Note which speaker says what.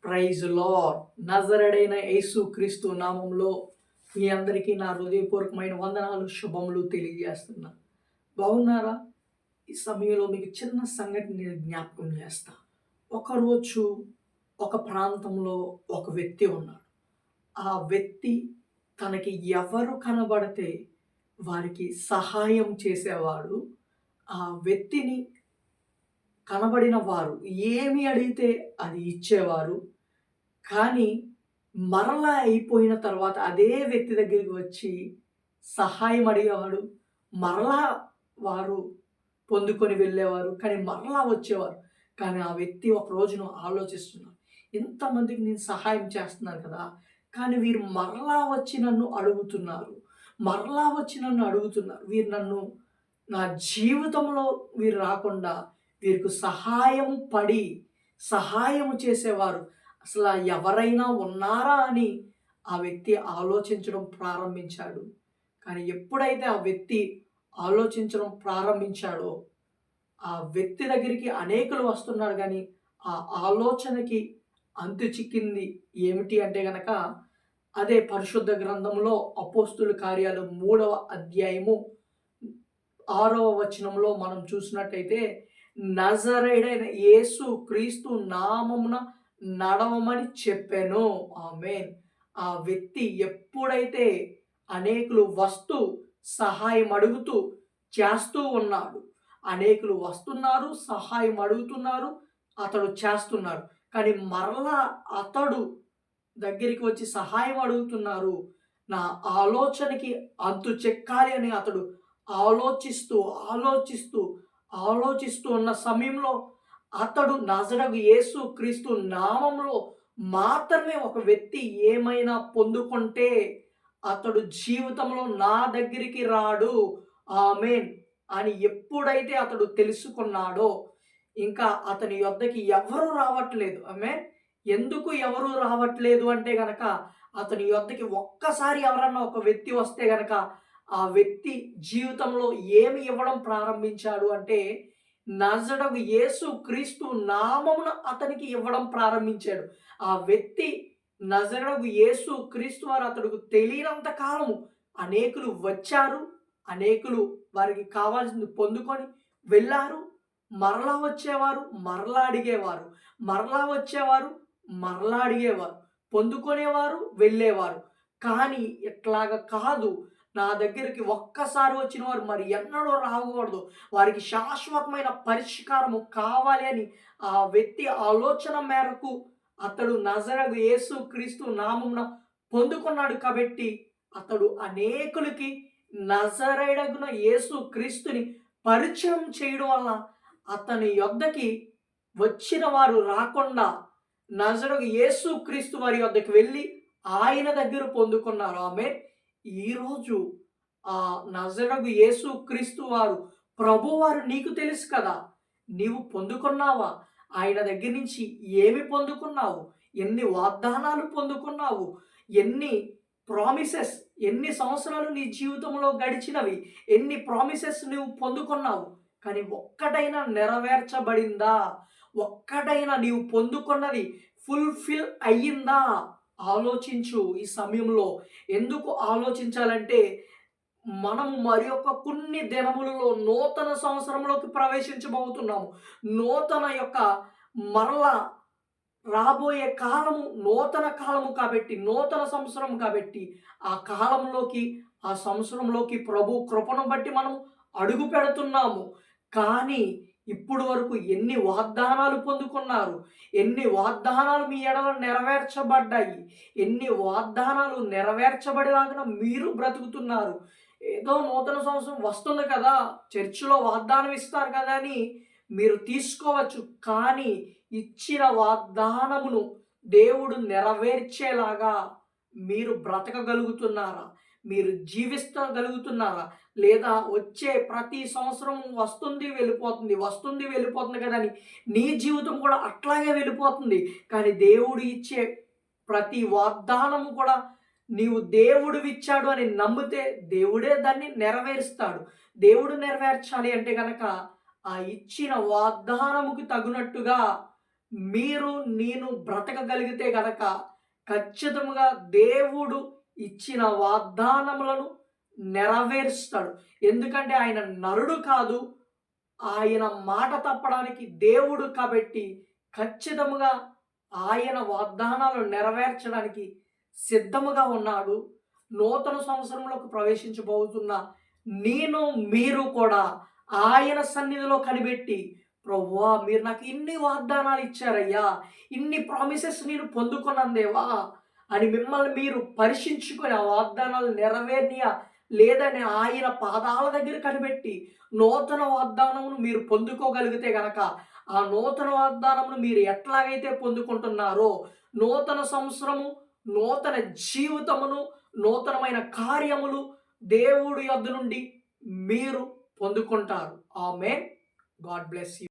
Speaker 1: Praise lord. నజరేయుడైన యేసు క్రీస్తు నామంలో మీ అందరికీ నా హృదయపూర్వకమైన వందనాలు, శుభములు తెలియజేస్తున్నా. బాగున్నారా? ఈ సమయంలో మీకు చిన్న సంఘటన నేను జ్ఞాపకం చేస్తా. ఒకరోజు ఒక ప్రాంతంలో ఒక వ్యక్తి ఉన్నాడు. ఆ వ్యక్తి తనకి ఎవరు కనబడితే వారికి సహాయం చేసేవాడు. ఆ వ్యక్తిని కనబడిన వారు ఏమి అడిగితే అది ఇచ్చేవారు. కానీ మరలా అయిపోయిన తర్వాత అదే వ్యక్తి దగ్గరికి వచ్చి సహాయం అడిగేవాడు. మరలా వారు పొందుకొని వెళ్ళేవారు. కానీ మరలా వచ్చేవారు. కానీ ఆ వ్యక్తి ఒక రోజున ఆలోచిస్తున్నాడు. ఇంతమందికి నేను సహాయం చేస్తున్నాను కదా! కానీ వీరు మరలా వచ్చి నన్ను అడుగుతున్నారు. మరలా వచ్చి నన్ను అడుగుతున్నారు. వీరు నన్ను నా జీవితంలో వీరు రాకుండా వీరికి సహాయం పడి సహాయం చేసేవారు అసలు ఎవరైనా ఉన్నారా అని ఆ వ్యక్తి ఆలోచించడం ప్రారంభించాడు. కానీ ఎప్పుడైతే ఆ వ్యక్తి ఆలోచించడం ప్రారంభించాడో ఆ వ్యక్తి దగ్గరికి అనేకులు వస్తున్నారు కానీ ఆ ఆలోచనకి అంతు చిక్కింది ఏమిటి అంటే గనక అదే పరిశుద్ధ గ్రంథంలో అపోస్తుల కార్యాలు 3వ అధ్యాయము 6వ వచనంలో మనం చూసినట్టయితే నజరేయుడైన యేసు క్రీస్తు నామమున నడవమని చెప్పాను. ఆమేన్. ఆ వ్యక్తి ఎప్పుడైతే అనేకులు వస్తూ సహాయం అడుగుతూ చేస్తూ ఉన్నాడు. అనేకులు వస్తున్నారు, సహాయం అడుగుతున్నారు, అతడు చేస్తున్నాడు. కానీ మరలా అతడు దగ్గరికి వచ్చి సహాయం అడుగుతున్నారు. నా ఆలోచనకి అంతు చెక్కాలి అని అతడు ఆలోచిస్తూ, ఆలోచిస్తూ, ఆలోచిస్తూ ఉన్న సమయంలో అతడు నజరేయుడగు యేసు క్రీస్తు నామంలో మాత్రమే ఒక వ్యక్తి ఏమైనా పొందుకుంటే అతడు జీవితంలో నా దగ్గరికి రాడు. ఆమేన్ అని ఎప్పుడైతే అతడు తెలుసుకున్నాడో ఇంకా అతని యొద్దకి ఎవరు రావట్లేదు. ఆమేన్. ఎందుకు ఎవరు రావట్లేదు అంటే గనక అతని యొద్దకి ఒక్కసారి ఎవరన్నా ఒక వ్యక్తి వస్తే గనక ఆ వ్యక్తి జీవితంలో ఏమి ఇవ్వడం ప్రారంభించాడు అంటే నజరేయుడగు యేసు క్రీస్తు నామమున అతనికి ఇవ్వడం ప్రారంభించాడు. ఆ వ్యక్తి నజరేయుడగు యేసు క్రీస్తు వారు అతడుకు తెలియనంత కాలము అనేకులు వచ్చారు. అనేకులు వారికి కావాల్సింది పొందుకొని వెళ్ళారు. మరలా వచ్చేవారు, మరలా అడిగేవారు. మరలా వచ్చేవారు, మరలా అడిగేవారు. పొందుకునేవారు, వెళ్ళేవారు. కానీ ఇట్లాగ కాదు. నా దగ్గరికి ఒక్కసారి వచ్చిన వారు మరి ఎన్నడూ రాకూడదు. వారికి శాశ్వతమైన పరిష్కారము కావాలి అని ఆ వ్యక్తి ఆలోచన మేరకు అతడు నజరేయుడగు యేసు క్రీస్తు నామమున పొందుకున్నాడు కాబట్టి అతడు అనేకులకి నజరేయుడగున యేసు క్రీస్తుని పరిచయం చేయడం వల్ల అతని యొద్దకి వచ్చిన వారు రాకుండా నజరేయుడగు యేసు క్రీస్తు వారి యొద్దకు వెళ్ళి ఆయన దగ్గర పొందుకున్నారు. ఆమేన్. ఈరోజు ఆ నజరేయుడగు యేసు క్రీస్తు వారు ప్రభువారు నీకు తెలుసు కదా! నీవు పొందుకున్నావా? ఆయన దగ్గర నుంచి ఏమి పొందుకున్నావు? ఎన్ని వాగ్దానాలు పొందుకున్నావు? ఎన్ని ప్రామిసెస్, ఎన్ని సంవత్సరాలు నీ జీవితంలో గడిచినవి? ఎన్ని ప్రామిసెస్ నువ్వు పొందుకున్నావు? కానీ ఒక్కటైనా నెరవేర్చబడిందా? ఒక్కటైనా నీవు పొందుకున్నది ఫుల్‌ఫిల్ అయ్యిందా? ఆలోచించు ఈ సమయంలో. ఎందుకు ఆలోచించాలంటే మనము మరి కొన్ని దినములలో నూతన సంవత్సరంలోకి ప్రవేశించబోతున్నాము. నూతన యొక్క మరలా రాబోయే కాలము నూతన కాలము కాబట్టి, నూతన సంవత్సరం కాబట్టి ఆ కాలంలోకి, ఆ సంవత్సరంలోకి ప్రభు కృపను బట్టి మనం అడుగు పెడుతున్నాము. కానీ ఇప్పుడు వరకు ఎన్ని వాగ్దానాలు పొందుకున్నారు? ఎన్ని వాగ్దానాలు మీ ఎడల నెరవేర్చబడ్డాయి? ఎన్ని వాగ్దానాలు నెరవేర్చబడేలాగా మీరు బ్రతుకుతున్నారు? ఏదో నూతన సంవత్సరం వస్తుంది కదా! చర్చిలో వాగ్దానం ఇస్తారు కదా అని మీరు తీసుకోవచ్చు. కానీ ఇచ్చిన వాగ్దానమును దేవుడు నెరవేర్చేలాగా మీరు బ్రతకగలుగుతున్నారా? మీరు జీవించగలుగుతున్నారా? లేదా వచ్చే ప్రతి సంవత్సరం వస్తుంది, వెళ్ళిపోతుంది, వస్తుంది, వెళ్ళిపోతుంది కదా అని నీ జీవితం కూడా అట్లాగే వెళ్ళిపోతుంది. కానీ దేవుడు ఇచ్చే ప్రతి వాగ్దానము కూడా నీవు దేవుడివిచ్చాడు అని నమ్మితే దేవుడే దాన్ని నెరవేరుస్తాడు. దేవుడు నెరవేర్చాలి అంటే గనక ఆ ఇచ్చిన వాగ్దానముకు తగినట్టుగా మీరు నేను బ్రతకగలిగితే గనక ఖచ్చితంగా దేవుడు ఇచ్చిన వాగ్దానములను నెరవేరుస్తాడు. ఎందుకంటే ఆయన నరుడు కాదు. ఆయన మాట తప్పడానికి దేవుడు కాబట్టి ఖచ్చితముగా ఆయన వాగ్దానాలు నెరవేర్చడానికి సిద్ధముగా ఉన్నాడు. నూతన సంవత్సరంలోకి ప్రవేశించబోతున్న నేను మీరు కూడా ఆయన సన్నిధిలో కనిపెట్టి, ప్రభువా మీరు నాకు ఇన్ని వాగ్దానాలు ఇచ్చారయ్యా, ఇన్ని ప్రామిసెస్ నేను పొందుకున్నాను దేవా అని మిమ్మల్ని మీరు పరీక్షించుకొని ఆ వాగ్దానాలు నెరవేర్నియా లేదని ఆయన పాదాల దగ్గర కనిపెట్టి నూతన వాగ్దానమును మీరు పొందుకోగలిగితే గనక ఆ నూతన వాగ్దానమును మీరు ఎట్లాగైతే పొందుకుంటున్నారో నూతన సంవత్సరము, నూతన జీవితమును, నూతనమైన కార్యములు దేవుడి యొద్ద నుండి మీరు పొందుకుంటారు. ఆమేన్. God bless you.